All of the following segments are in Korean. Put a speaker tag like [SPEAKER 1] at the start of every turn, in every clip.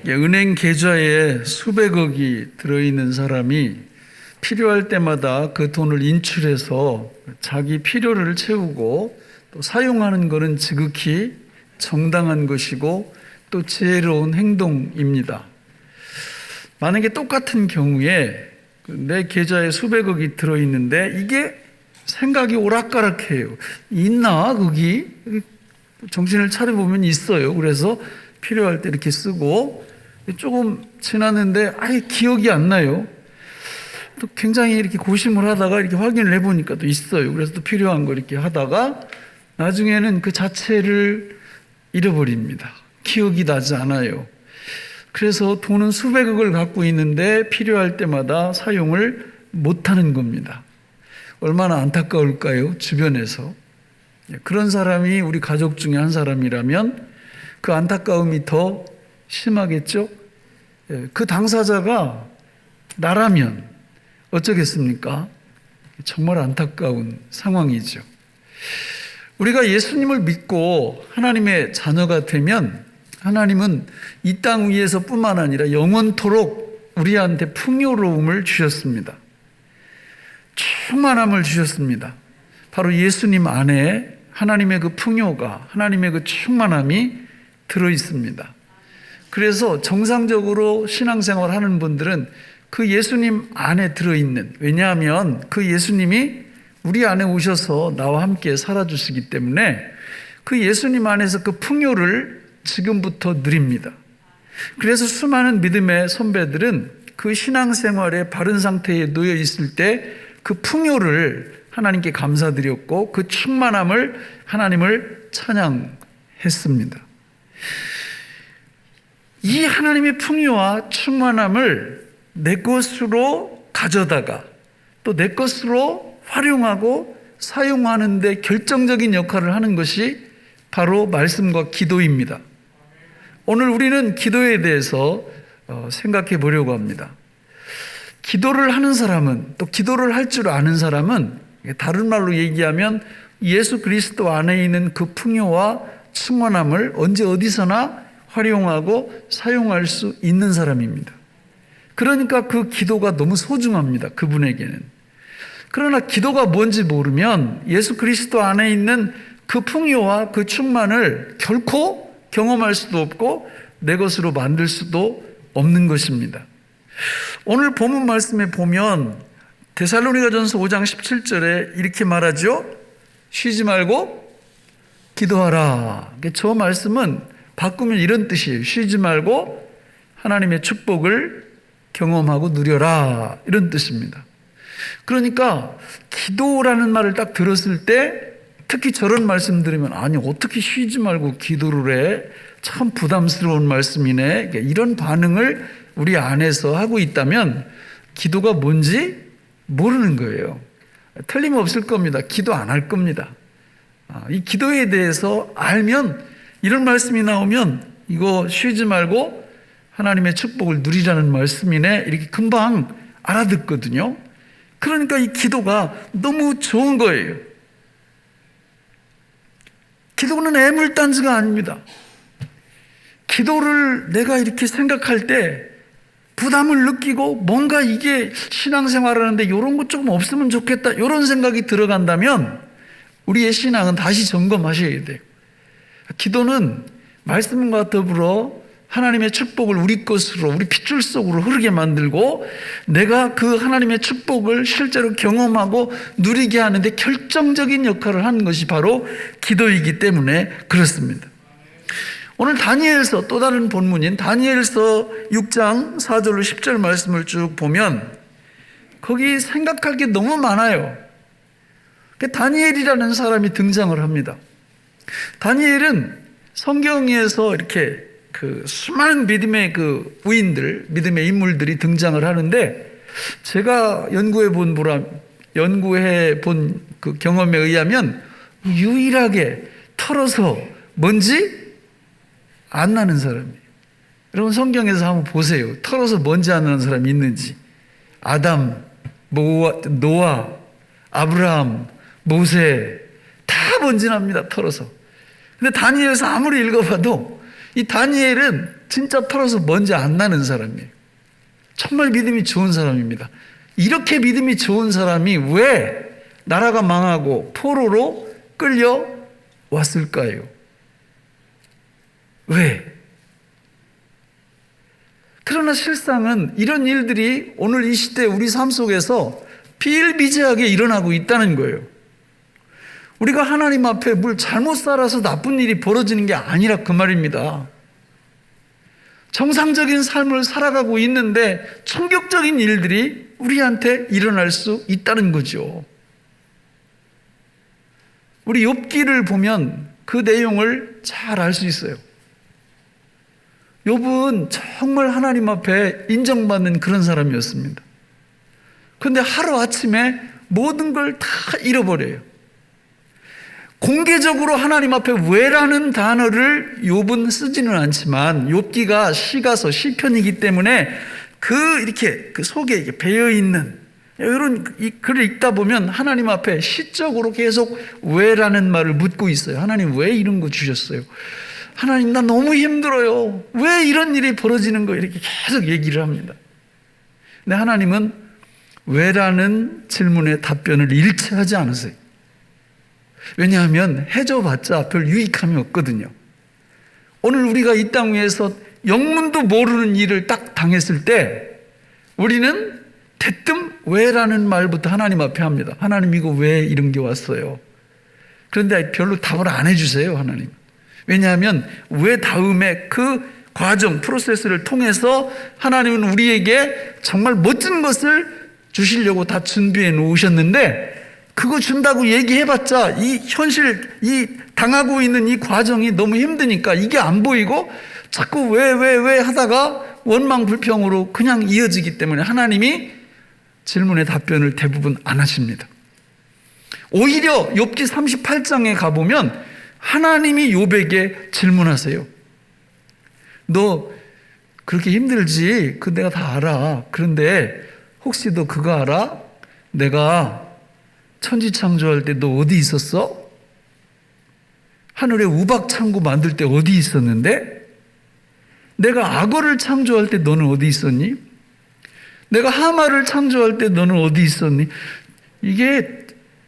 [SPEAKER 1] 은행 계좌에 수백억이 들어있는 사람이 필요할 때마다 그 돈을 인출해서 자기 필요를 채우고 또 사용하는 것은 지극히 정당한 것이고 또 지혜로운 행동입니다. 만약에 똑같은 경우에 내 계좌에 수백억이 들어있는데 이게 생각이 오락가락해요. 있나 거기? 정신을 차려보면 있어요. 그래서 필요할 때 이렇게 쓰고 조금 지났는데 아예 기억이 안 나요. 또 굉장히 이렇게 고심을 하다가 이렇게 확인을 해보니까 또 있어요. 그래서 또 필요한 거 이렇게 하다가 나중에는 그 자체를 잃어버립니다. 기억이 나지 않아요. 그래서 돈은 수백억을 갖고 있는데 필요할 때마다 사용을 못하는 겁니다. 얼마나 안타까울까요? 주변에서. 그런 사람이 우리 가족 중에 한 사람이라면 그 안타까움이 더 심하겠죠? 그 당사자가 나라면 어쩌겠습니까? 정말 안타까운 상황이죠. 우리가 예수님을 믿고 하나님의 자녀가 되면 하나님은 이 땅 위에서 뿐만 아니라 영원토록 우리한테 풍요로움을 주셨습니다. 충만함을 주셨습니다. 바로 예수님 안에 하나님의 그 풍요가, 하나님의 그 충만함이 들어 있습니다. 그래서 정상적으로 신앙생활 하는 분들은 그 예수님 안에 들어있는, 왜냐하면 그 예수님이 우리 안에 오셔서 나와 함께 살아주시기 때문에 그 예수님 안에서 그 풍요를 지금부터 누립니다. 그래서 수많은 믿음의 선배들은 그 신앙생활의 바른 상태에 놓여 있을 때 그 풍요를 하나님께 감사드렸고 그 충만함을 하나님을 찬양했습니다. 이 하나님의 풍요와 충만함을 내 것으로 가져다가 또 내 것으로 활용하고 사용하는 데 결정적인 역할을 하는 것이 바로 말씀과 기도입니다. 오늘 우리는 기도에 대해서 생각해 보려고 합니다. 기도를 하는 사람은, 또 기도를 할 줄 아는 사람은, 다른 말로 얘기하면 예수 그리스도 안에 있는 그 풍요와 충만함을 언제 어디서나 활용하고 사용할 수 있는 사람입니다. 그러니까 그 기도가 너무 소중합니다. 그분에게는. 그러나 기도가 뭔지 모르면 예수 그리스도 안에 있는 그 풍요와 그 충만을 결코 경험할 수도 없고 내 것으로 만들 수도 없는 것입니다. 오늘 본문 말씀에 보면 데살로니가전서 5장 17절에 이렇게 말하죠. 쉬지 말고 기도하라. 저 말씀은 바꾸면 이런 뜻이에요. 쉬지 말고 하나님의 축복을 경험하고 누려라. 이런 뜻입니다. 그러니까 기도라는 말을 딱 들었을 때 특히 저런 말씀 들으면 아니 어떻게 쉬지 말고 기도를 해? 참 부담스러운 말씀이네. 이런 반응을 우리 안에서 하고 있다면 기도가 뭔지 모르는 거예요. 틀림없을 겁니다. 기도 안 할 겁니다. 이 기도에 대해서 알면 이런 말씀이 나오면 이거 쉬지 말고 하나님의 축복을 누리라는 말씀이네 이렇게 금방 알아듣거든요. 그러니까 이 기도가 너무 좋은 거예요. 기도는 애물단지가 아닙니다. 기도를 내가 이렇게 생각할 때 부담을 느끼고 뭔가 이게 신앙생활 하는데 이런 것 조금 없으면 좋겠다 이런 생각이 들어간다면 우리의 신앙은 다시 점검하셔야 돼요. 기도는 말씀과 더불어 하나님의 축복을 우리 것으로 우리 핏줄 속으로 흐르게 만들고 내가 그 하나님의 축복을 실제로 경험하고 누리게 하는데 결정적인 역할을 하는 것이 바로 기도이기 때문에 그렇습니다. 오늘 다니엘서 또 다른 본문인 다니엘서 6장 4절로 10절 말씀을 쭉 보면 거기 생각할 게 너무 많아요. 다니엘이라는 사람이 등장을 합니다. 다니엘은 성경에서 이렇게 그 수많은 믿음의 그 부인들, 믿음의 인물들이 등장을 하는데 제가 연구해 본 그 경험에 의하면 유일하게 털어서 뭔지 안 나는 사람이에요. 여러분 성경에서 한번 보세요. 털어서 뭔지 안 나는 사람이 있는지. 아담, 노아, 아브라함, 모세 다 뭔지 납니다. 털어서. 근데 다니엘서 아무리 읽어봐도 이 다니엘은 진짜 털어서 먼지 안 나는 사람이에요. 정말 믿음이 좋은 사람입니다. 이렇게 믿음이 좋은 사람이 왜 나라가 망하고 포로로 끌려왔을까요? 왜? 그러나 실상은 이런 일들이 오늘 이 시대 우리 삶 속에서 비일비재하게 일어나고 있다는 거예요. 우리가 하나님 앞에 뭘 잘못 살아서 나쁜 일이 벌어지는 게 아니라 그 말입니다. 정상적인 삶을 살아가고 있는데 충격적인 일들이 우리한테 일어날 수 있다는 거죠. 우리 욥기를 보면 그 내용을 잘 알 수 있어요. 욥은 정말 하나님 앞에 인정받는 그런 사람이었습니다. 그런데 하루아침에 모든 걸 다 잃어버려요. 공개적으로 하나님 앞에 왜라는 단어를 욥은 쓰지는 않지만 욥기가 시가서 시편이기 때문에 이렇게 그 속에 이렇게 배어 있는 이런 이 글을 읽다 보면 하나님 앞에 시적으로 계속 왜라는 말을 묻고 있어요. 하나님 왜 이런 거 주셨어요? 하나님 나 너무 힘들어요. 왜 이런 일이 벌어지는 거예요? 이렇게 계속 얘기를 합니다. 근데 하나님은 왜라는 질문에 답변을 일치하지 않으세요. 왜냐하면 해줘봤자 별 유익함이 없거든요. 오늘 우리가 이 땅 위에서 영문도 모르는 일을 딱 당했을 때 우리는 대뜸 왜라는 말부터 하나님 앞에 합니다. 하나님 이거 왜 이런 게 왔어요? 그런데 별로 답을 안 해주세요, 하나님. 왜냐하면 왜 다음에 그 과정, 프로세스를 통해서 하나님은 우리에게 정말 멋진 것을 주시려고 다 준비해 놓으셨는데 그거 준다고 얘기해봤자 이 현실, 이 당하고 있는 이 과정이 너무 힘드니까 이게 안 보이고 자꾸 왜 하다가 원망불평으로 그냥 이어지기 때문에 하나님이 질문의 답변을 대부분 안 하십니다. 오히려 욥기 38장에 가보면 하나님이 욥에게 질문하세요. 너 그렇게 힘들지? 그거 내가 다 알아. 그런데 혹시 너 그거 알아? 내가 천지 창조할 때 너 어디 있었어? 하늘에 우박 창고 만들 때 어디 있었는데? 내가 악어를 창조할 때 너는 어디 있었니? 내가 하마를 창조할 때 너는 어디 있었니? 이게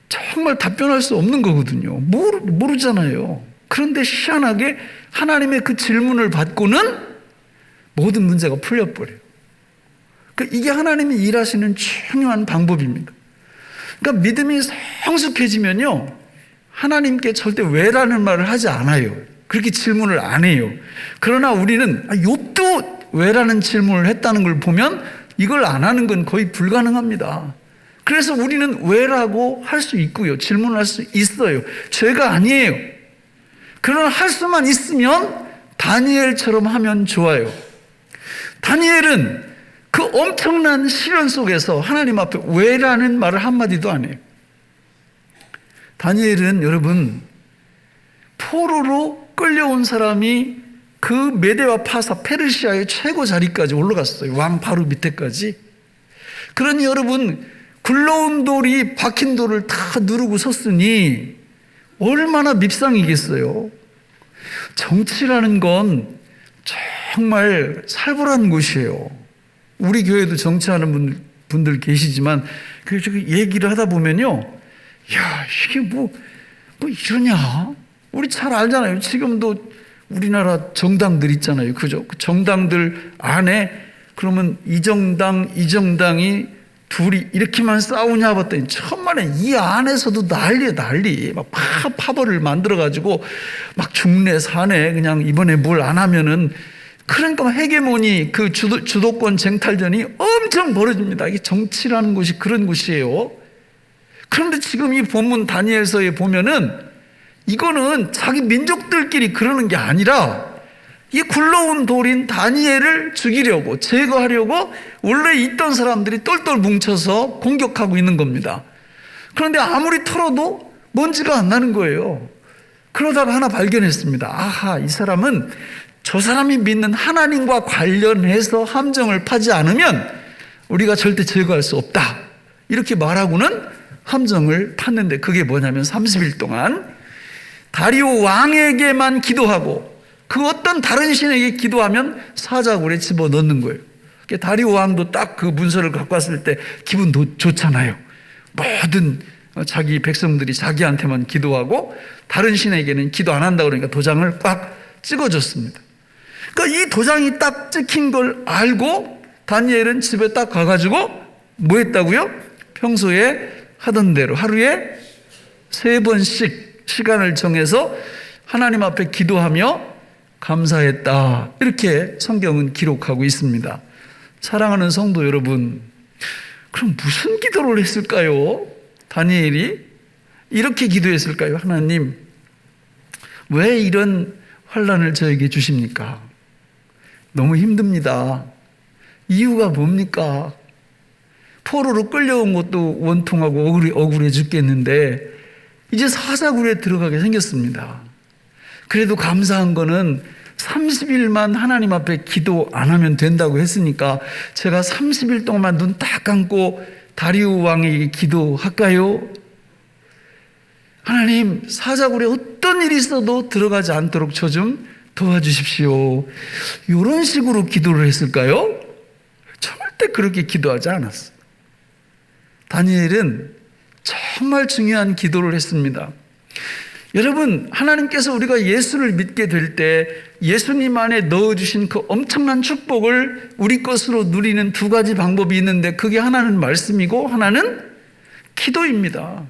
[SPEAKER 1] 정말 답변할 수 없는 거거든요. 모르잖아요. 그런데 희한하게 하나님의 그 질문을 받고는 모든 문제가 풀려버려요. 그러니까 이게 하나님이 일하시는 중요한 방법입니다. 그러니까 믿음이 성숙해지면요, 하나님께 절대 왜라는 말을 하지 않아요. 그렇게 질문을 안 해요. 그러나 우리는 욥도 왜라는 질문을 했다는 걸 보면 이걸 안 하는 건 거의 불가능합니다. 그래서 우리는 왜라고 할 수 있고요. 질문할 수 있어요. 죄가 아니에요. 그러나 할 수만 있으면 다니엘처럼 하면 좋아요. 다니엘은 그 엄청난 시련 속에서 하나님 앞에 왜라는 말을 한마디도 안 해요. 다니엘은 여러분 포로로 끌려온 사람이 그 메대와 파사 페르시아의 최고 자리까지 올라갔어요. 왕 바로 밑에까지. 그러니 여러분 굴러온 돌이 박힌 돌을 다 누르고 섰으니 얼마나 밉상이겠어요. 정치라는 건 정말 살벌한 곳이에요. 우리 교회도 정치하는 분들 계시지만 그 얘기를 하다 보면요, 야 이게 뭐 이러냐? 우리 잘 알잖아요. 지금도 우리나라 정당들 있잖아요. 그죠? 그 정당들 안에 그러면 이 정당이 둘이 이렇게만 싸우냐 봤더니 천만에 이 안에서도 난리야, 난리. 막 파벌을 만들어가지고 막 중내 사내 그냥 이번에 뭘 안 하면은 그러니까 헤게모니 그 주도권 쟁탈전이 엄청 벌어집니다. 이게 정치라는 곳이 그런 곳이에요. 그런데 지금 이 본문 다니엘서에 보면은 이거는 자기 민족들끼리 그러는 게 아니라 이 굴러온 돌인 다니엘을 죽이려고 제거하려고 원래 있던 사람들이 똘똘 뭉쳐서 공격하고 있는 겁니다. 그런데 아무리 털어도 먼지가 안 나는 거예요. 그러다가 하나 발견했습니다. 아하, 이 사람은 저 사람이 믿는 하나님과 관련해서 함정을 파지 않으면 우리가 절대 제거할 수 없다. 이렇게 말하고는 함정을 팠는데 그게 뭐냐면 30일 동안 다리오 왕에게만 기도하고 그 어떤 다른 신에게 기도하면 사자굴에 집어넣는 거예요. 다리오 왕도 딱 그 문서를 갖고 왔을 때 기분 좋잖아요. 모든 자기 백성들이 자기한테만 기도하고 다른 신에게는 기도 안 한다 그러니까 도장을 꽉 찍어줬습니다. 그러니까 이 도장이 딱 찍힌 걸 알고 다니엘은 집에 딱 가가지고 뭐 했다고요? 평소에 하던 대로 하루에 3번씩 시간을 정해서 하나님 앞에 기도하며 감사했다. 이렇게 성경은 기록하고 있습니다. 사랑하는 성도 여러분, 그럼 무슨 기도를 했을까요? 다니엘이 이렇게 기도했을까요? 하나님, 왜 이런 환난을 저에게 주십니까? 너무 힘듭니다. 이유가 뭡니까? 포로로 끌려온 것도 원통하고 억울해 죽겠는데 이제 사자굴에 들어가게 생겼습니다. 그래도 감사한 거는 30일만 하나님 앞에 기도 안 하면 된다고 했으니까 제가 30일 동안만 눈 딱 감고 다리오 왕에게 기도할까요? 하나님, 사자굴에 어떤 일이 있어도 들어가지 않도록 저 좀 도와주십시오. 이런 식으로 기도를 했을까요? 절대 그렇게 기도하지 않았어요. 다니엘은 정말 중요한 기도를 했습니다. 여러분, 하나님께서 우리가 예수를 믿게 될 때 예수님 안에 넣어주신 그 엄청난 축복을 우리 것으로 누리는 2가지 방법이 있는데 그게 하나는 말씀이고 하나는 기도입니다.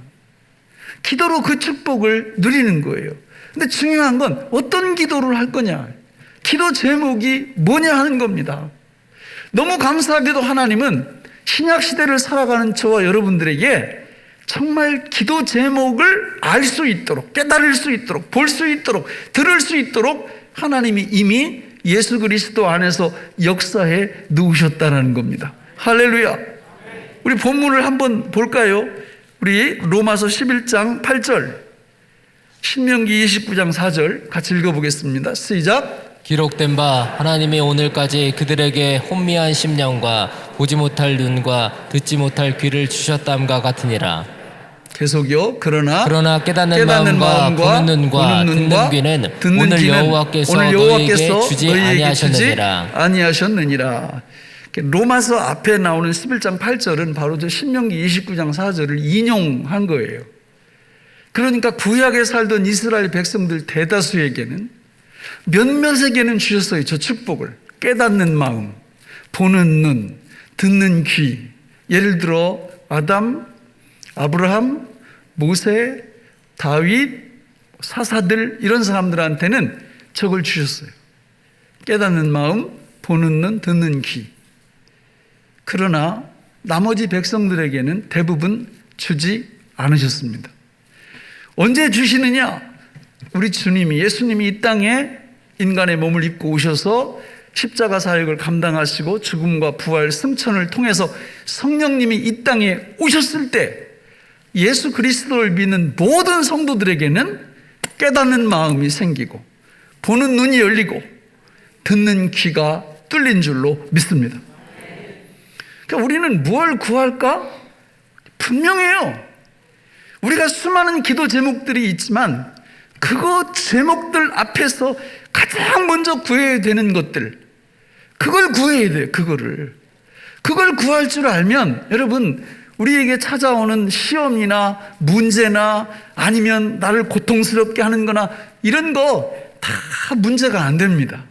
[SPEAKER 1] 기도로 그 축복을 누리는 거예요. 근데 중요한 건 어떤 기도를 할 거냐, 기도 제목이 뭐냐 하는 겁니다. 너무 감사하게도 하나님은 신약시대를 살아가는 저와 여러분들에게 정말 기도 제목을 알 수 있도록, 깨달을 수 있도록, 볼 수 있도록, 들을 수 있도록 하나님이 이미 예수 그리스도 안에서 역사해 놓으셨다는 겁니다. 할렐루야. 우리 본문을 한번 볼까요? 우리 로마서 11장 8절, 신명기 29장 4절 같이 읽어보겠습니다. 시작.
[SPEAKER 2] 기록된 바 하나님이 오늘까지 그들에게 혼미한 심령과 보지 못할 눈과 듣지 못할 귀를 주셨담과 같으니라.
[SPEAKER 1] 계속요. 그러나
[SPEAKER 2] 깨닫는 마음과 보는 눈과 듣는 귀는 오늘 여호와께서 너희에게 주지
[SPEAKER 1] 아니하셨느니라. 로마서 앞에 나오는 11장 8절은 바로 저 신명기 29장 4절을 인용한 거예요. 그러니까 구약에 살던 이스라엘 백성들 대다수에게는 몇몇에게는 주셨어요. 저 축복을. 깨닫는 마음, 보는 눈, 듣는 귀. 예를 들어 아담, 아브라함, 모세, 다윗, 사사들 이런 사람들한테는 저걸 주셨어요. 깨닫는 마음, 보는 눈, 듣는 귀. 그러나 나머지 백성들에게는 대부분 주지 않으셨습니다. 언제 주시느냐? 우리 주님이, 예수님이 이 땅에 인간의 몸을 입고 오셔서 십자가 사역을 감당하시고 죽음과 부활, 승천을 통해서 성령님이 이 땅에 오셨을 때 예수 그리스도를 믿는 모든 성도들에게는 깨닫는 마음이 생기고 보는 눈이 열리고 듣는 귀가 뚫린 줄로 믿습니다. 그러니까 우리는 뭘 구할까? 분명해요. 우리가 수많은 기도 제목들이 있지만 그거 제목들 앞에서 가장 먼저 구해야 되는 것들, 그걸 구해야 돼요. 그걸 구할 줄 알면 여러분, 우리에게 찾아오는 시험이나 문제나 아니면 나를 고통스럽게 하는 거나 이런 거 다 문제가 안 됩니다.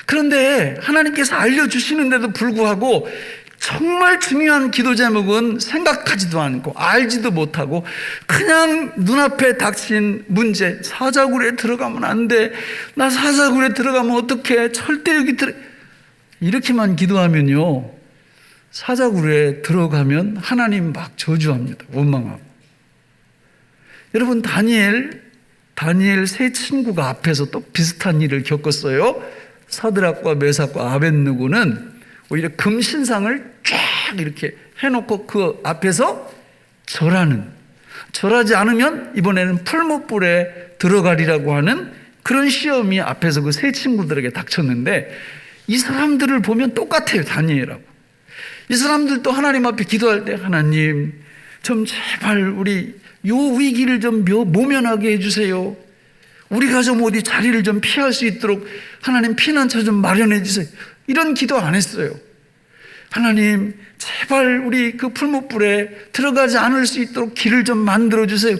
[SPEAKER 1] 그런데 하나님께서 알려주시는데도 불구하고 정말 중요한 기도 제목은 생각하지도 않고 알지도 못하고 그냥 눈앞에 닥친 문제, 사자굴에 들어가면 안 돼, 나 사자굴에 들어가면 어떡해, 절대 이렇게만 기도하면요, 사자굴에 들어가면 하나님 막 저주합니다. 원망하고. 여러분, 다니엘 세 친구가 앞에서 또 비슷한 일을 겪었어요. 사드락과 메삭과 아벳느고는 오히려 금신상을 쫙 이렇게 해놓고 그 앞에서 절하지 않으면 이번에는 풀무불에 들어가리라고 하는 그런 시험이 앞에서 그 세 친구들에게 닥쳤는데, 이 사람들을 보면 똑같아요. 다니엘하고. 이 사람들도 하나님 앞에 기도할 때 하나님 좀 제발 우리 요 위기를 좀 모면하게 해주세요. 우리가 좀 어디 자리를 좀 피할 수 있도록 하나님 피난처 좀 마련해 주세요. 이런 기도 안 했어요. 하나님 제발 우리 그 풀무불에 들어가지 않을 수 있도록 길을 좀 만들어 주세요.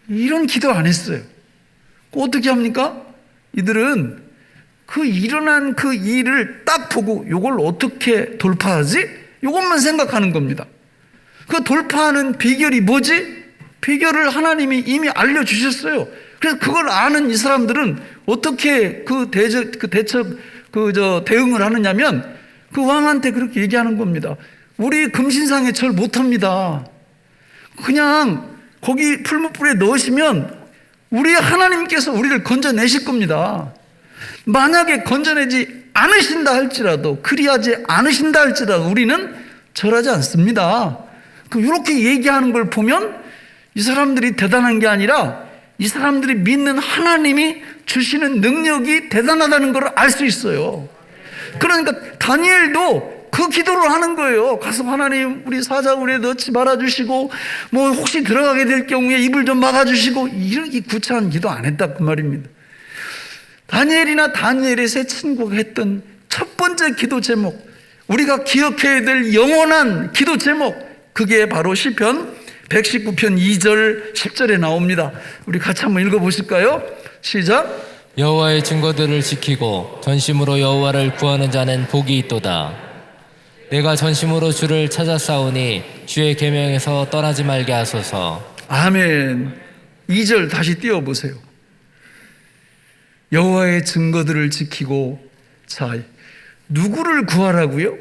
[SPEAKER 1] 이런 기도 안 했어요. 어떻게 합니까? 이들은 그 일어난 그 일을 딱 보고 이걸 어떻게 돌파하지? 이것만 생각하는 겁니다. 그 돌파하는 비결이 뭐지? 비결을 하나님이 이미 알려주셨어요. 그래서 그걸 아는 이 사람들은 어떻게 대응을 하느냐면 그 왕한테 그렇게 얘기하는 겁니다. 우리 금신상에 절 못합니다. 그냥 거기 풀무불에 넣으시면 우리 하나님께서 우리를 건져내실 겁니다. 만약에 건져내지 않으신다 할지라도, 그리하지 않으신다 할지라도 우리는 절하지 않습니다. 이렇게 얘기하는 걸 보면 이 사람들이 대단한 게 아니라 이 사람들이 믿는 하나님이 주시는 능력이 대단하다는 걸 알 수 있어요. 그러니까 다니엘도 그 기도를 하는 거예요. 가서 하나님 우리 사자굴에 넣지 말아주시고 뭐 혹시 들어가게 될 경우에 입을 좀 막아주시고 이렇게 구차한 기도 안 했다 그 말입니다. 다니엘이나 다니엘의 세 친구가 했던 첫 번째 기도 제목, 우리가 기억해야 될 영원한 기도 제목, 그게 바로 시편 119편 2절 10절에 나옵니다. 우리 같이 한번 읽어보실까요? 시작.
[SPEAKER 2] 여호와의 증거들을 지키고 전심으로 여호와를 구하는 자는 복이 있도다. 내가 전심으로 주를 찾아싸우니 주의 계명에서 떠나지 말게 하소서.
[SPEAKER 1] 아멘. 2절 다시 띄워보세요. 여호와의 증거들을 지키고, 자, 누구를 구하라고요?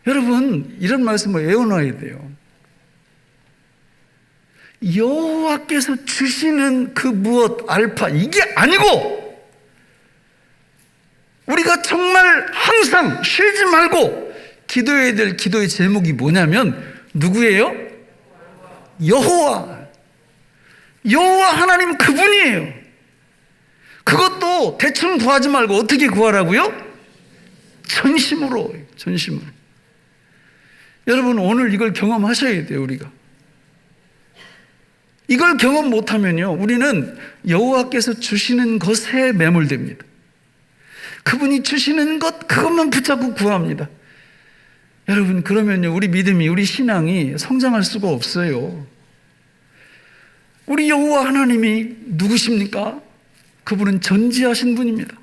[SPEAKER 1] 여러분 이런 말씀을 외워놔야 돼요. 여호와께서 주시는 그 무엇 알파 이게 아니고, 우리가 정말 항상 쉬지 말고 기도해야 될 기도의 제목이 뭐냐면 누구예요? 여호와 하나님 그분이에요. 그것도 대충 구하지 말고 어떻게 구하라고요? 전심으로. 여러분 오늘 이걸 경험하셔야 돼요. 우리가 이걸 경험 못하면요 우리는 여호와께서 주시는 것에 매몰됩니다. 그분이 주시는 것 그것만 붙잡고 구합니다. 여러분 그러면요 우리 믿음이, 우리 신앙이 성장할 수가 없어요. 우리 여호와 하나님이 누구십니까? 그분은 전지하신 분입니다.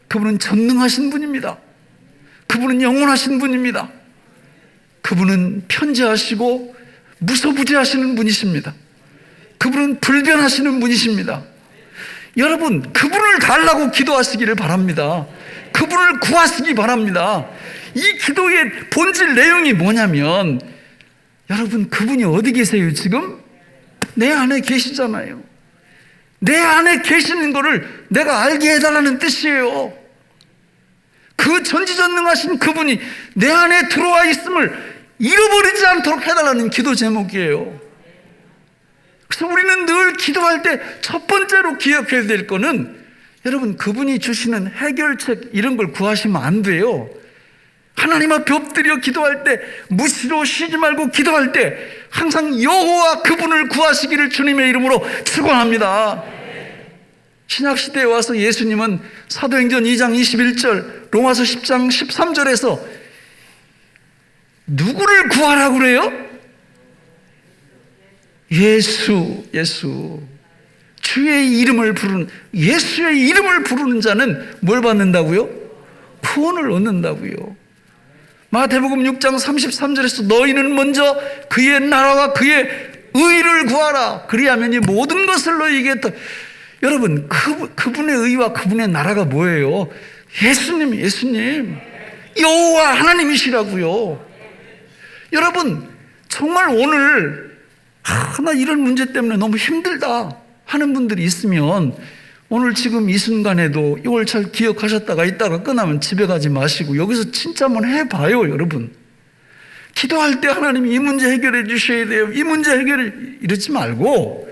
[SPEAKER 1] 그분은 전능하신 분입니다. 그분은 영원하신 분입니다. 그분은 편재하시고 무소부재하시는 분이십니다. 그분은 불변하시는 분이십니다. 여러분 그분을 달라고 기도하시기를 바랍니다. 그분을 구하시기 바랍니다. 이 기도의 본질 내용이 뭐냐면, 여러분 그분이 어디 계세요? 지금 내 안에 계시잖아요. 내 안에 계시는 거를 내가 알게 해달라는 뜻이에요. 그 전지전능하신 그분이 내 안에 들어와 있음을 잃어버리지 않도록 해달라는 기도 제목이에요. 그래서 우리는 늘 기도할 때 첫 번째로 기억해야 될 거는, 여러분 그분이 주시는 해결책 이런 걸 구하시면 안 돼요. 하나님 앞에 엎드려 기도할 때, 무시로 쉬지 말고 기도할 때 항상 여호와 그분을 구하시기를 주님의 이름으로 축원합니다. 신약시대에 와서 예수님은 사도행전 2장 21절, 로마서 10장 13절에서 누구를 구하라고 그래요? 예수. 주의 이름을 부르는, 예수의 이름을 부르는 자는 뭘 받는다고요? 구원을 얻는다고요. 마태복음 6장 33절에서 너희는 먼저 그의 나라와 그의 의를 구하라. 그리하면 이 모든 것을 너희에게 더. 여러분 그분의 의와 그분의 나라가 뭐예요? 예수님 여호와 하나님이시라고요. 여러분 정말 오늘 나 이런 문제 때문에 너무 힘들다 하는 분들이 있으면, 오늘 지금 이 순간에도 이걸 잘 기억하셨다가 이따가 끝나면 집에 가지 마시고 여기서 진짜 한번 해봐요. 여러분 기도할 때 하나님 이 문제 해결해 주셔야 돼요, 이 문제 해결해, 이러지 말고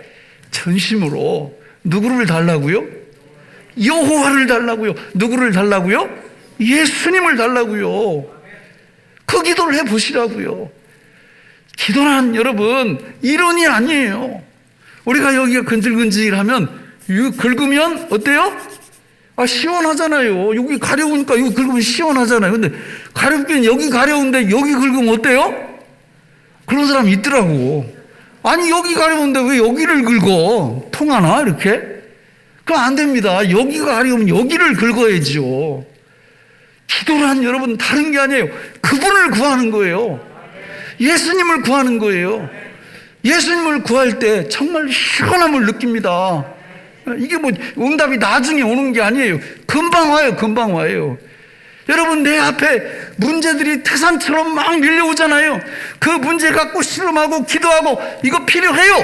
[SPEAKER 1] 전심으로 누구를 달라고요? 여호와를 달라고요. 누구를 달라고요? 예수님을 달라고요. 그 기도를 해보시라고요. 기도란 여러분 이론이 아니에요. 우리가 여기가 근질근질하면 이거 긁으면 어때요? 시원하잖아요. 여기 가려우니까 이거 긁으면 시원하잖아요. 근데 가렵긴 여기 가려운데 여기 긁으면 어때요? 그런 사람이 있더라고. 아니 여기 가려운데 왜 여기를 긁어? 통하나 이렇게? 그럼 안 됩니다. 여기가 가려우면 여기를 긁어야죠. 기도란 여러분 다른 게 아니에요. 그분을 구하는 거예요. 예수님을 구하는 거예요. 예수님을 구할 때 정말 시원함을 느낍니다. 이게 뭐 응답이 나중에 오는 게 아니에요. 금방 와요. 금방 와요. 여러분 내 앞에 문제들이 태산처럼 막 밀려오잖아요. 그 문제 갖고 씨름하고 기도하고 이거 필요해요.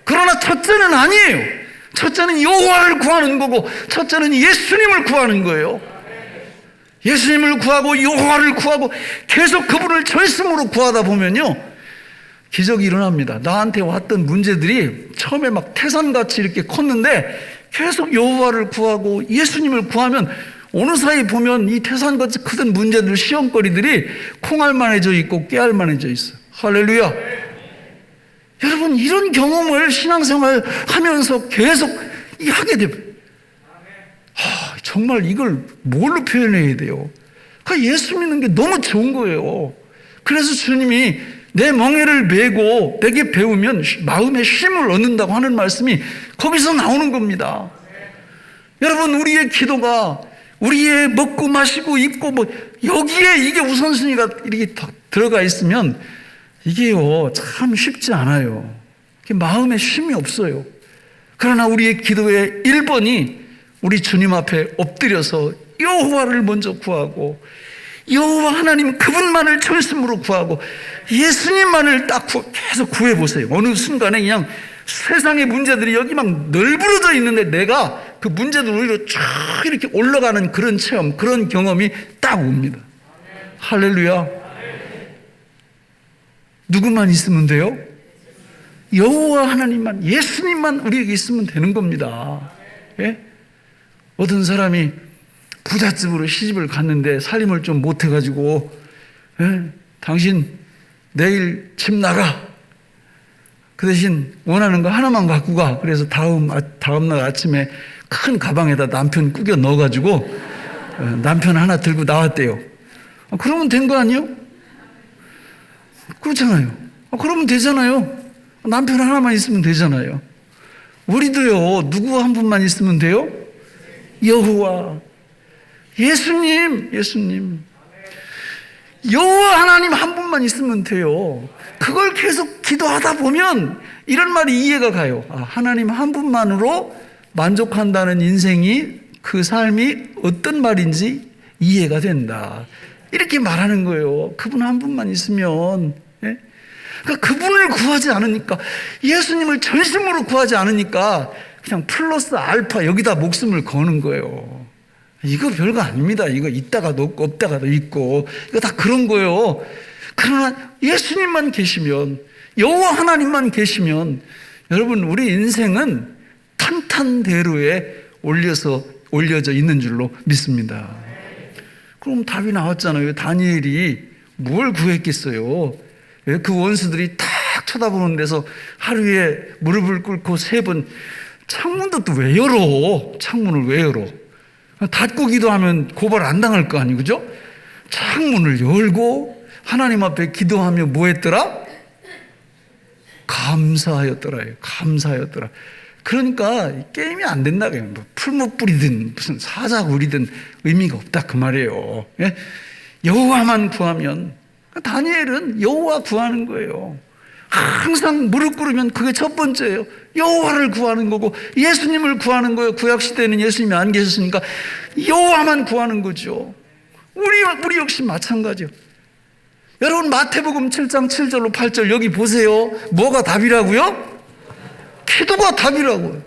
[SPEAKER 1] 그러나 첫째는 아니에요. 첫째는 여호와를 구하는 거고 첫째는 예수님을 구하는 거예요. 예수님을 구하고 여호와를 구하고 계속 그분을 전심으로 구하다 보면요 기적이 일어납니다. 나한테 왔던 문제들이 처음에 막 태산같이 이렇게 컸는데 계속 여호와를 구하고 예수님을 구하면 어느 사이 보면 이 태산같이 크던 문제들 시험거리들이 콩알만해져 있고 깨알만해져 있어요. 할렐루야. 여러분 이런 경험을 신앙생활 하면서 계속 하게 됩니다. 정말 이걸 뭘로 표현해야 돼요? 그러니까 예수 믿는 게 너무 좋은 거예요. 그래서 주님이 내 멍에를 메고 내게 배우면 마음에 쉼을 얻는다고 하는 말씀이 거기서 나오는 겁니다. 여러분 우리의 기도가 우리의 먹고 마시고 입고 뭐 여기에 이게 우선순위가 이렇게 들어가 있으면 이게요 참 쉽지 않아요. 마음에 쉼이 없어요. 그러나 우리의 기도의 1번이 우리 주님 앞에 엎드려서 여호와를 먼저 구하고 여호와 하나님 그분만을 전심으로 구하고 예수님만을 딱 계속 구해보세요. 어느 순간에 그냥 세상의 문제들이 여기 막 널브러져 있는데 내가 그 문제들 위로 쫙 이렇게 올라가는 그런 체험, 그런 경험이 딱 옵니다. 할렐루야. 누구만 있으면 돼요? 여호와 하나님만, 예수님만 우리에게 있으면 되는 겁니다. 예? 어떤 사람이 부잣집으로 시집을 갔는데 살림을 좀 못해가지고 당신 내일 집 나가. 그 대신 원하는 거 하나만 갖고 가. 그래서 다음날 아침에 큰 가방에다 남편 꾸겨 넣어가지고 남편 하나 들고 나왔대요. 그러면 된 거 아니에요? 그렇잖아요. 그러면 되잖아요. 남편 하나만 있으면 되잖아요. 우리도요 누구 한 분만 있으면 돼요? 여호와 예수님 여호와 하나님 한 분만 있으면 돼요. 그걸 계속 기도하다 보면 이런 말이 이해가 가요. 하나님 한 분만으로 만족한다는 인생이 그 삶이 어떤 말인지 이해가 된다. 이렇게 말하는 거예요. 그분 한 분만 있으면. 예? 그러니까 그분을 구하지 않으니까 예수님을 전심으로 구하지 않으니까 그냥 플러스 알파 여기다 목숨을 거는 거예요. 이거 별거 아닙니다. 이거 있다가도 없고 없다가도 있고 이거 다 그런 거예요. 그러나 예수님만 계시면 여호와 하나님만 계시면 여러분 우리 인생은 탄탄대로에 올려져 있는 줄로 믿습니다. 그럼 답이 나왔잖아요. 다니엘이 뭘 구했겠어요? 그 원수들이 탁 쳐다보는 데서 하루에 무릎을 꿇고 3번 창문도 또 왜 열어? 창문을 왜 열어? 닫고 기도하면 고발 안 당할 거 아니에요, 그죠? 창문을 열고 하나님 앞에 기도하며 뭐 했더라? 감사하였더라요. 감사하였더라. 그러니까 게임이 안 된다. 뭐 풀무 뿌리든 무슨 사자구리든 의미가 없다 그 말이에요. 예? 여호와만 구하면 다니엘은 여호와 구하는 거예요. 항상 무릎 꿇으면 그게 첫 번째예요. 여호와를 구하는 거고 예수님을 구하는 거예요. 구약 시대에는 예수님이 안 계셨으니까 여호와만 구하는 거죠. 우리 역시 마찬가지요. 여러분 마태복음 7장 7절로 8절 여기 보세요. 뭐가 답이라고요? 기도가 답이라고요.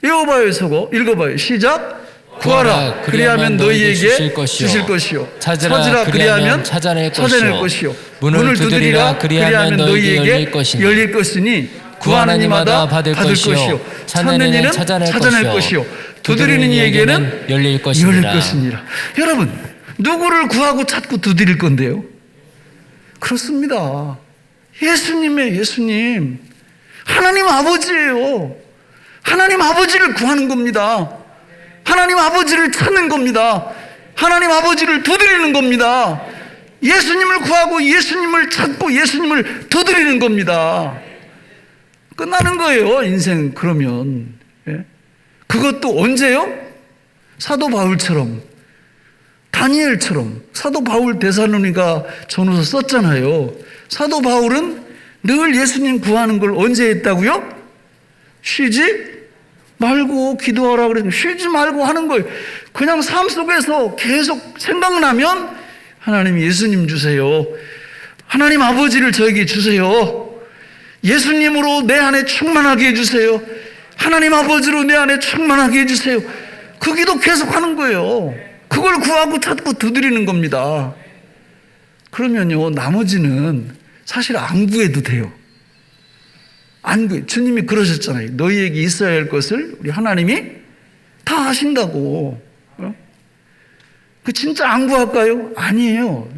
[SPEAKER 1] 읽어봐요. 시작. 구하라 그리하면 너희에게 주실 것이요 찾으라 그리하면 찾아낼 것이요 문을 두드리라 그리하면 너희에게 열릴 것이니 구하는 이마다 받을 것이요 찾는 이는 찾아낼 것이요 두드리는 이에게는 열릴 것이니라. 여러분 누구를 구하고 찾고 두드릴 건데요? 그렇습니다. 예수님 하나님 아버지예요. 하나님 아버지를 구하는 겁니다. 하나님 아버지를 찾는 겁니다. 하나님 아버지를 두드리는 겁니다. 예수님을 구하고 예수님을 찾고 예수님을 두드리는 겁니다. 끝나는 거예요, 인생. 그러면 그것도 언제요? 사도 바울처럼, 다니엘처럼. 사도 바울 데살로니가 전후서 썼잖아요. 사도 바울은 늘 예수님 구하는 걸 언제 했다고요? 쉬지 말고 기도하라 그랬는데 쉬지 말고 하는 거예요. 그냥 삶 속에서 계속 생각나면 하나님 예수님 주세요. 하나님 아버지를 저에게 주세요. 예수님으로 내 안에 충만하게 해주세요. 하나님 아버지로 내 안에 충만하게 해주세요. 그 기도 계속 하는 거예요. 그걸 구하고 찾고 두드리는 겁니다. 그러면요, 나머지는 사실 안 구해도 돼요. 안 구해. 주님이 그러셨잖아요. 너희에게 있어야 할 것을 우리 하나님이 다 하신다고. 그 진짜 안 구할까요? 아니에요.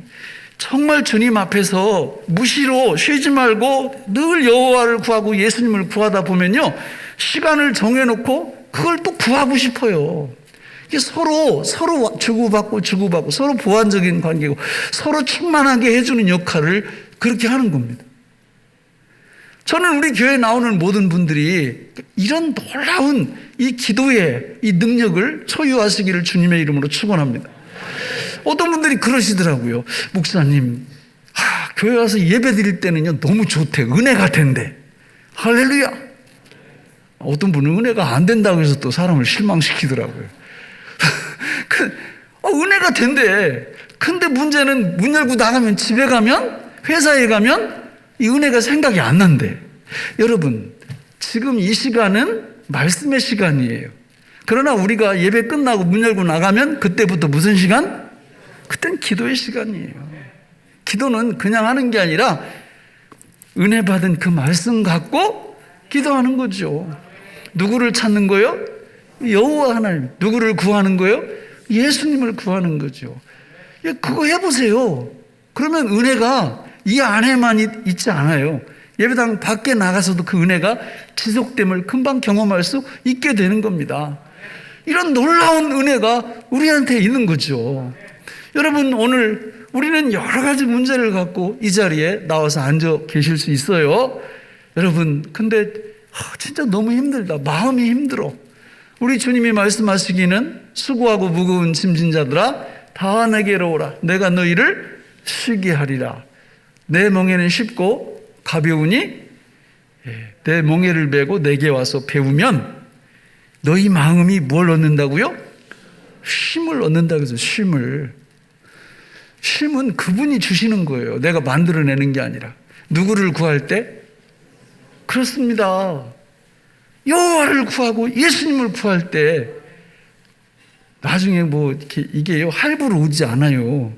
[SPEAKER 1] 정말 주님 앞에서 무시로 쉬지 말고 늘 여호와를 구하고 예수님을 구하다 보면요, 시간을 정해놓고 그걸 또 구하고 싶어요. 이게 서로 주고받고 서로 보완적인 관계고 서로 충만하게 해주는 역할을 그렇게 하는 겁니다. 저는 우리 교회에 나오는 모든 분들이 이런 놀라운 이 기도의 이 능력을 소유하시기를 주님의 이름으로 축원합니다. 어떤 분들이 그러시더라고요. 목사님, 교회 와서 예배 드릴 때는요 너무 좋대. 은혜가 된대. 할렐루야. 어떤 분은 은혜가 안 된다고 해서 또 사람을 실망시키더라고요. 은혜가 된대. 근데 문제는 문 열고 나가면, 집에 가면, 회사에 가면 이 은혜가 생각이 안 난대. 여러분, 지금 이 시간은 말씀의 시간이에요. 그러나 우리가 예배 끝나고 문 열고 나가면 그때부터 무슨 시간? 그땐 기도의 시간이에요. 기도는 그냥 하는 게 아니라 은혜 받은 그 말씀 갖고 기도하는 거죠. 누구를 찾는 거요? 여호와 하나님. 누구를 구하는 거요? 예수님을 구하는 거죠. 그거 해보세요. 그러면 은혜가 이 안에만 있지 않아요. 예배당 밖에 나가서도 그 은혜가 지속됨을 금방 경험할 수 있게 되는 겁니다. 이런 놀라운 은혜가 우리한테 있는 거죠. 여러분, 오늘 우리는 여러 가지 문제를 갖고 이 자리에 나와서 앉아 계실 수 있어요. 여러분, 근데 진짜 너무 힘들다. 마음이 힘들어. 우리 주님이 말씀하시기는 수고하고 무거운 짐진 자들아 다 내게로 오라. 내가 너희를 쉬게 하리라. 내 멍에는 쉽고 가벼우니 내 멍에를 메고 내게 와서 배우면 너희 마음이 뭘 얻는다고요? 쉼을 얻는다고 해서 쉼을. 쉼은 그분이 주시는 거예요. 내가 만들어내는 게 아니라. 누구를 구할 때? 그렇습니다. 여호와를 구하고 예수님을 구할 때 나중에 이게요 할부로 오지 않아요.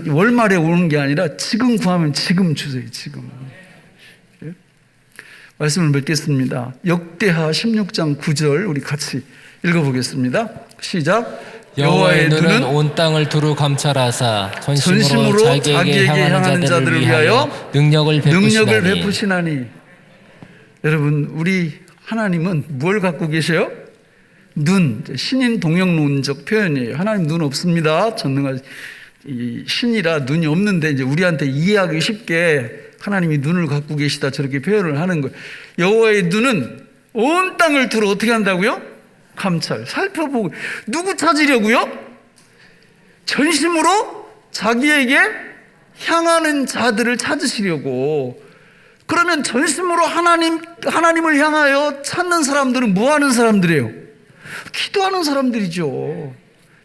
[SPEAKER 1] 월말에 오는 게 아니라 지금 구하면 지금 주세요. 지금. 말씀을 맺겠습니다. 역대하 16장 9절 우리 같이 읽어보겠습니다. 시작.
[SPEAKER 2] 여호와의 눈은 온 땅을 두루 감찰하사 전심으로 자기에게 향하는 자들을 위하여 능력을 베푸시나니. 여러분, 우리 하나님은 뭘 갖고 계세요? 눈. 신인 동영론적 표현이에요. 하나님 눈 없습니다. 전능하신 신이라 눈이 없는데 이제 우리한테 이해하기 쉽게 하나님이 눈을 갖고 계시다 저렇게 표현을 하는 거예요. 여호와의 눈은 온 땅을 두루 어떻게 한다고요? 감찰, 살펴보고. 누구 찾으려고요? 전심으로 자기에게 향하는 자들을 찾으시려고. 그러면 전심으로 하나님을 향하여 찾는 사람들은 뭐 하는 사람들이에요? 기도하는 사람들이죠.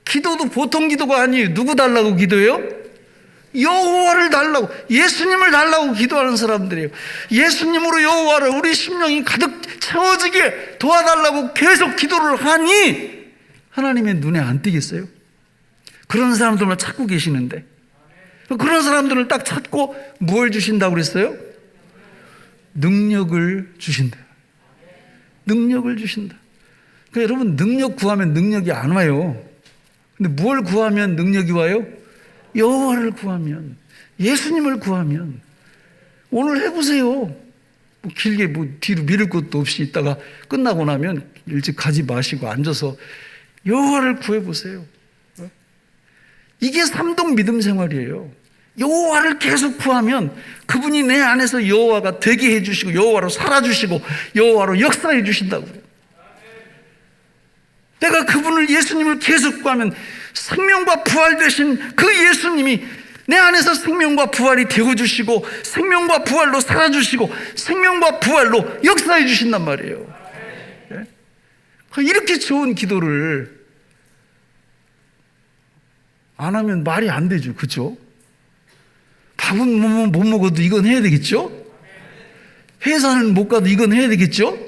[SPEAKER 2] 기도도 보통 기도가 아니에요. 누구 달라고 기도해요? 여호와를 달라고, 예수님을 달라고 기도하는 사람들이에요. 예수님으로 여호와를 우리 심령이 가득 채워지게 도와달라고 계속 기도를 하니 하나님의 눈에 안 띄겠어요? 그런 사람들만 찾고 계시는데, 그런 사람들을 딱 찾고 뭘 주신다고 그랬어요? 능력을 주신다. 능력을 주신다. 그러니까 여러분, 능력 구하면 능력이 안 와요. 근데 뭘 구하면 능력이 와요? 여호와를 구하면, 예수님을 구하면. 오늘 해보세요.
[SPEAKER 1] 뭐 길게 뭐 뒤로 미룰 것도 없이 있다가 끝나고 나면 일찍 가지 마시고 앉아서 여호와를 구해보세요. 이게 삼동 믿음 생활이에요. 여호와를 계속 구하면 그분이 내 안에서 여호와가 되게 해주시고 여호와로 살아주시고 여호와로 역사해 주신다고요. 내가 그분을 예수님을 계속 구하면 생명과 부활 되신 그 예수님이 내 안에서 생명과 부활이 되어주시고 생명과 부활로 살아주시고 생명과 부활로 역사해 주신단 말이에요. 이렇게 좋은 기도를 안 하면 말이 안 되죠. 그렇죠? 밥은 못 먹어도 이건 해야 되겠죠? 회사는 못 가도 이건 해야 되겠죠?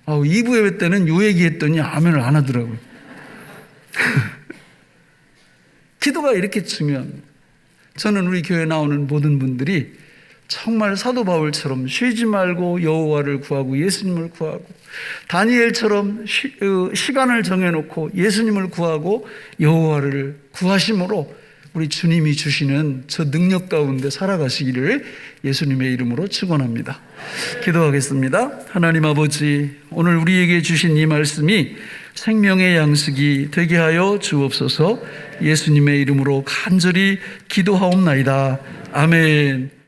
[SPEAKER 1] 2부 예배 때는 요 얘기했더니 아멘을 안 하더라고요. 기도가 이렇게 중요합니다. 저는 우리 교회에 나오는 모든 분들이 정말 사도 바울처럼 쉬지 말고 여호와를 구하고 예수님을 구하고 다니엘처럼 시간을 정해놓고 예수님을 구하고 여호와를 구하심으로 우리 주님이 주시는 저 능력 가운데 살아가시기를 예수님의 이름으로 축원합니다. 기도하겠습니다. 하나님 아버지, 오늘 우리에게 주신 이 말씀이 생명의 양식이 되게 하여 주옵소서. 예수님의 이름으로 간절히 기도하옵나이다. 아멘.